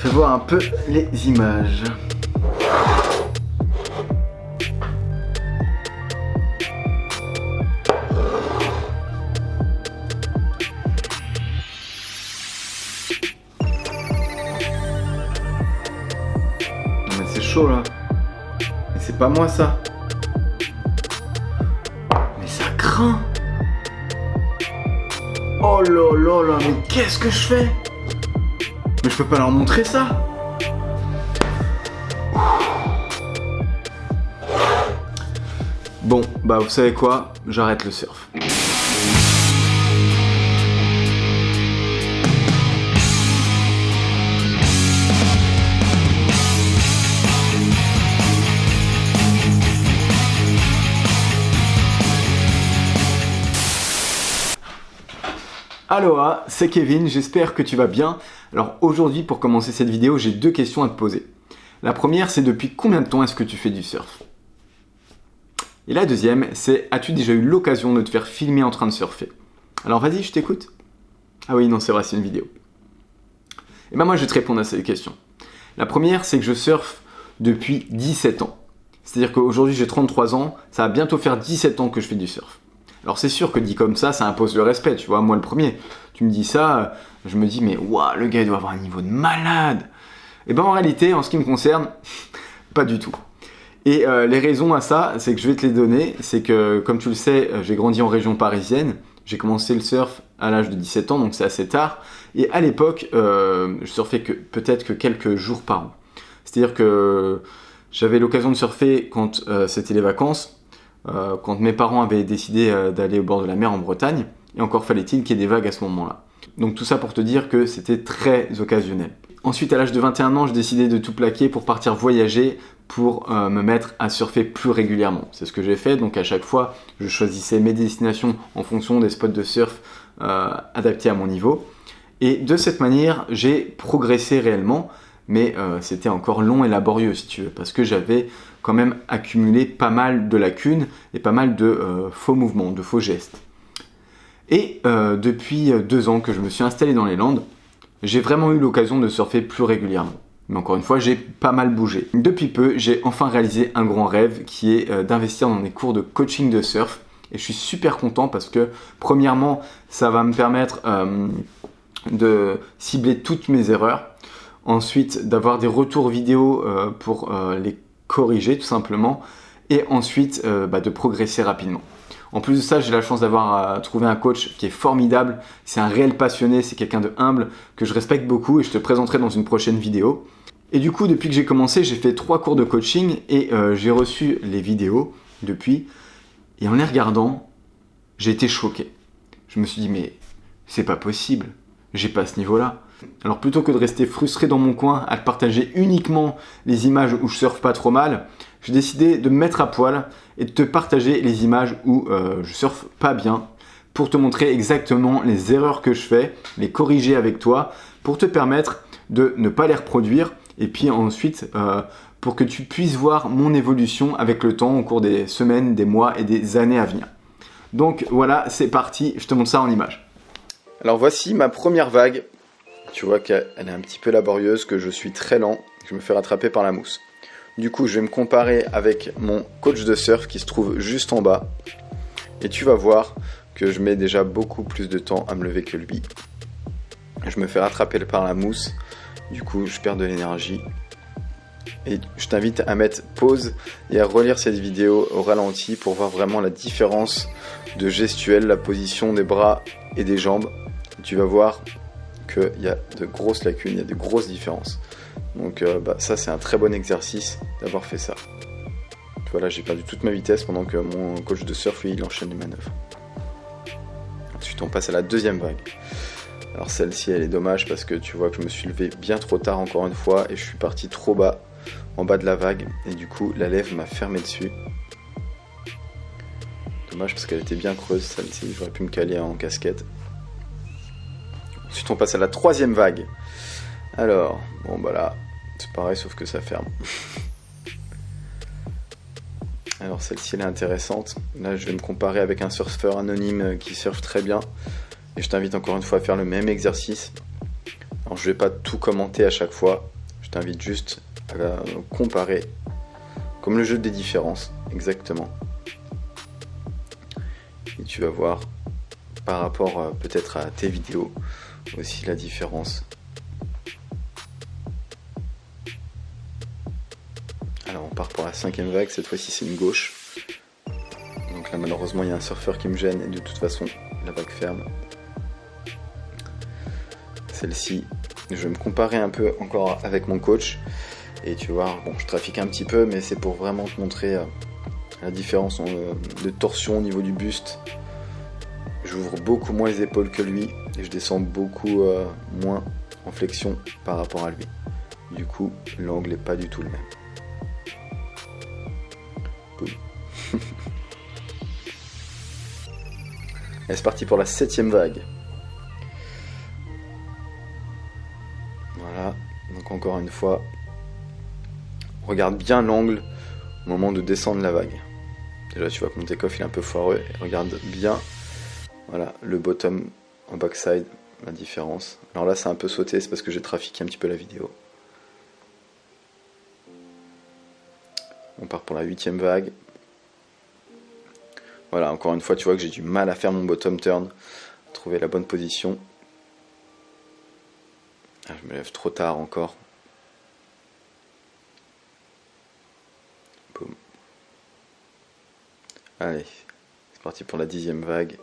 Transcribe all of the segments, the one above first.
fais voir un peu les images. Non mais c'est chaud là. Mais c'est pas moi ça. Mais ça craint. Oh là là là, mais qu'est-ce que je fais? Mais je peux pas leur montrer ça. Bon, bah vous savez quoi? J'arrête le surf. Aloha, c'est Kevin, j'espère que tu vas bien. Alors aujourd'hui, pour commencer cette vidéo, j'ai deux questions à te poser. La première, c'est depuis combien de temps est-ce que tu fais du surf? Et la deuxième, c'est as-tu déjà eu l'occasion de te faire filmer en train de surfer? Alors vas-y, je t'écoute. Ah oui, non, c'est vrai, c'est une vidéo. Et ben moi, je vais te répondre à ces questions. La première, c'est que je surfe depuis 17 ans. C'est-à-dire qu'aujourd'hui, j'ai 33 ans, ça va bientôt faire 17 ans que je fais du surf. Alors c'est sûr que dit comme ça impose le respect, tu vois, moi le premier. Tu me dis ça, je me dis mais waouh, le gars il doit avoir un niveau de malade. Et ben en réalité, en ce qui me concerne, pas du tout. Et les raisons à ça, c'est que je vais te les donner. C'est que comme tu le sais, j'ai grandi en région parisienne. J'ai commencé le surf à l'âge de 17 ans, donc c'est assez tard. Et à l'époque, je surfais peut-être que quelques jours par an. C'est-à-dire que j'avais l'occasion de surfer quand c'était les vacances. Quand mes parents avaient décidé d'aller au bord de la mer en Bretagne, et encore fallait-il qu'il y ait des vagues à ce moment-là. Donc tout ça pour te dire que c'était très occasionnel. Ensuite, à l'âge de 21 ans, j'ai décidé de tout plaquer pour partir voyager, pour me mettre à surfer plus régulièrement. C'est ce que j'ai fait, donc à chaque fois, je choisissais mes destinations en fonction des spots de surf adaptés à mon niveau. Et de cette manière, j'ai progressé réellement, mais c'était encore long et laborieux si tu veux, parce que j'avais quand même accumulé pas mal de lacunes et pas mal de faux mouvements, de faux gestes. Et depuis 2 ans que je me suis installé dans les Landes, j'ai vraiment eu l'occasion de surfer plus régulièrement. Mais encore une fois, j'ai pas mal bougé. Depuis peu, j'ai enfin réalisé un grand rêve qui est d'investir dans des cours de coaching de surf. Et je suis super content parce que, premièrement, ça va me permettre de cibler toutes mes erreurs. Ensuite, d'avoir des retours vidéo pour les corriger tout simplement. Et ensuite, de progresser rapidement. En plus de ça, j'ai la chance d'avoir trouvé un coach qui est formidable. C'est un réel passionné, c'est quelqu'un de humble que je respecte beaucoup et je te présenterai dans une prochaine vidéo. Et du coup, depuis que j'ai commencé, j'ai fait 3 cours de coaching et j'ai reçu les vidéos depuis. Et en les regardant, j'ai été choqué. Je me suis dit, mais c'est pas possible, j'ai pas ce niveau-là. Alors plutôt que de rester frustré dans mon coin à te partager uniquement les images où je surfe pas trop mal, j'ai décidé de me mettre à poil et de te partager les images où je surfe pas bien pour te montrer exactement les erreurs que je fais, les corriger avec toi pour te permettre de ne pas les reproduire et puis ensuite pour que tu puisses voir mon évolution avec le temps au cours des semaines, des mois et des années à venir. Donc voilà, c'est parti, je te montre ça en images. Alors voici ma première vague. Tu vois qu'elle est un petit peu laborieuse, que je suis très lent, que je me fais rattraper par la mousse. Du coup, je vais me comparer avec mon coach de surf qui se trouve juste en bas. Et tu vas voir que je mets déjà beaucoup plus de temps à me lever que lui. Je me fais rattraper par la mousse. Du coup, je perds de l'énergie. Et je t'invite à mettre pause et à relire cette vidéo au ralenti pour voir vraiment la différence de gestuelle, la position des bras et des jambes. Tu vas voir qu'il y a de grosses lacunes, il y a de grosses différences. Donc ça c'est un très bon exercice d'avoir fait ça. Voilà, j'ai perdu toute ma vitesse pendant que mon coach de surf lui il enchaîne les manœuvres. Ensuite on passe à la deuxième vague. Alors celle-ci elle est dommage parce que tu vois que je me suis levé bien trop tard encore une fois et je suis parti trop bas, en bas de la vague et du coup la lèvre m'a fermé dessus. Dommage parce qu'elle était bien creuse celle-ci, j'aurais pu me caler en casquette. Ensuite on passe à la troisième vague. Alors, bon bah là, c'est pareil sauf que ça ferme. Alors celle-ci elle est intéressante. Là je vais me comparer avec un surfeur anonyme qui surfe très bien. Et je t'invite encore une fois à faire le même exercice. Alors je vais pas tout commenter à chaque fois. t'invite juste à comparer, comme le jeu des différences, exactement. Et tu vas voir par rapport peut-être à tes vidéos aussi la différence. Alors on part pour la 5e vague, cette fois-ci c'est une gauche. Donc là malheureusement il y a un surfeur qui me gêne et de toute façon la vague ferme. Celle-ci, je vais me comparer un peu encore avec mon coach. Et tu vois, bon je trafique un petit peu mais c'est pour vraiment te montrer la différence de torsion au niveau du buste. J'ouvre beaucoup moins les épaules que lui et je descends beaucoup moins en flexion par rapport à lui. Du coup, l'angle n'est pas du tout le même. Boum. Allez, c'est parti pour la 7e vague. Voilà, donc encore une fois, regarde bien l'angle au moment de descendre la vague. Déjà tu vois que mon take-off il est un peu foireux, et regarde bien. Voilà, le bottom en backside, la différence. Alors là, c'est un peu sauté, c'est parce que j'ai trafiqué un petit peu la vidéo. On part pour la 8e vague. Voilà, encore une fois, tu vois que j'ai du mal à faire mon bottom turn, trouver la bonne position. Ah, je me lève trop tard encore. Boum. Allez, c'est parti pour la 10e vague.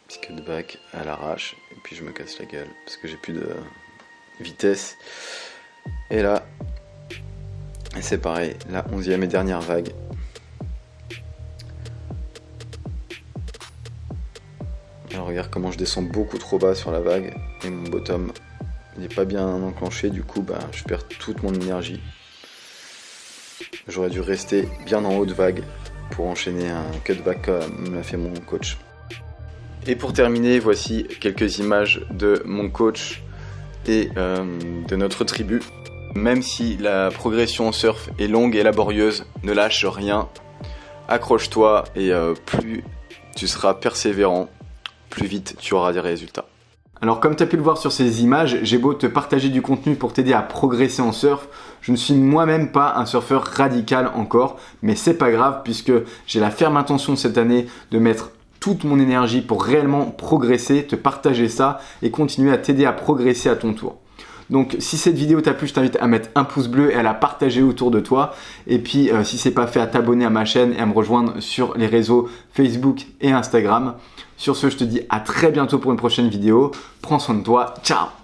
Petit cut back à l'arrache et puis je me casse la gueule parce que j'ai plus de vitesse. Et là c'est pareil, la 11e et dernière vague. Alors regarde comment je descends beaucoup trop bas sur la vague et mon bottom il n'est pas bien enclenché, du coup je perds toute mon énergie. J'aurais dû rester bien en haut de vague pour enchaîner un cutback comme l'a fait mon coach. Et pour terminer, voici quelques images de mon coach et de notre tribu. Même si la progression en surf est longue et laborieuse, ne lâche rien. Accroche-toi et plus tu seras persévérant, plus vite tu auras des résultats. Alors comme tu as pu le voir sur ces images, j'ai beau te partager du contenu pour t'aider à progresser en surf, je ne suis moi-même pas un surfeur radical encore, mais c'est pas grave puisque j'ai la ferme intention cette année de mettre toute mon énergie pour réellement progresser, te partager ça et continuer à t'aider à progresser à ton tour. Donc si cette vidéo t'a plu, je t'invite à mettre un pouce bleu et à la partager autour de toi. Et puis si c'est pas fait, à t'abonner à ma chaîne et à me rejoindre sur les réseaux Facebook et Instagram. Sur ce, je te dis à très bientôt pour une prochaine vidéo. Prends soin de toi, ciao!